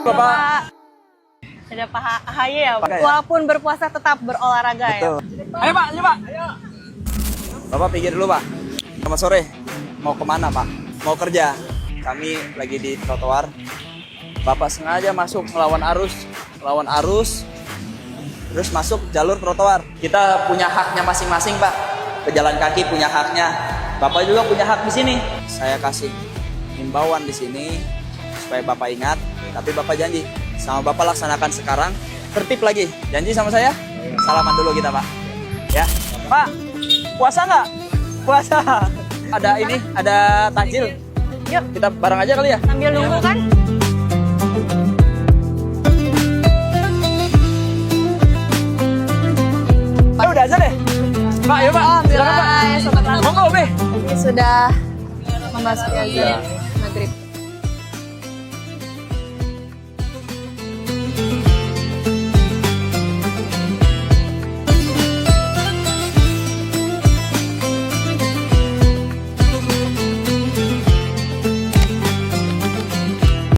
Bapak. Ada Pak Ahaye ya, Pakai ya? walaupun berpuasa tetap berolahraga ya. Betul. Ayo Pak, ayo Pak. Bapak pikir dulu Pak. Selamat sore. Mau kemana Pak? Mau kerja. Kami lagi di trotoar. Bapak sengaja masuk melawan arus, terus masuk jalur trotoar. Kita punya haknya masing-masing Pak. Pejalan kaki punya haknya. Bapak juga punya hak di sini. Saya kasih himbauan di sini supaya Bapak ingat. Tapi Bapak janji sama Bapak laksanakan sekarang. Tertib lagi. Janji sama saya? Salaman dulu kita Pak. Ya, Pak. Puasa nggak? Puasa. Ada ini, ada takjil. Yuk, kita bareng aja kali ya. Sambil nunggu kan? Ayo udah aja deh. Pak, yuk Pak. Silakan Pak. Ya, sobat Lantas. Monggo, Be. Ini sudah memasuki azan Iya. maghrib.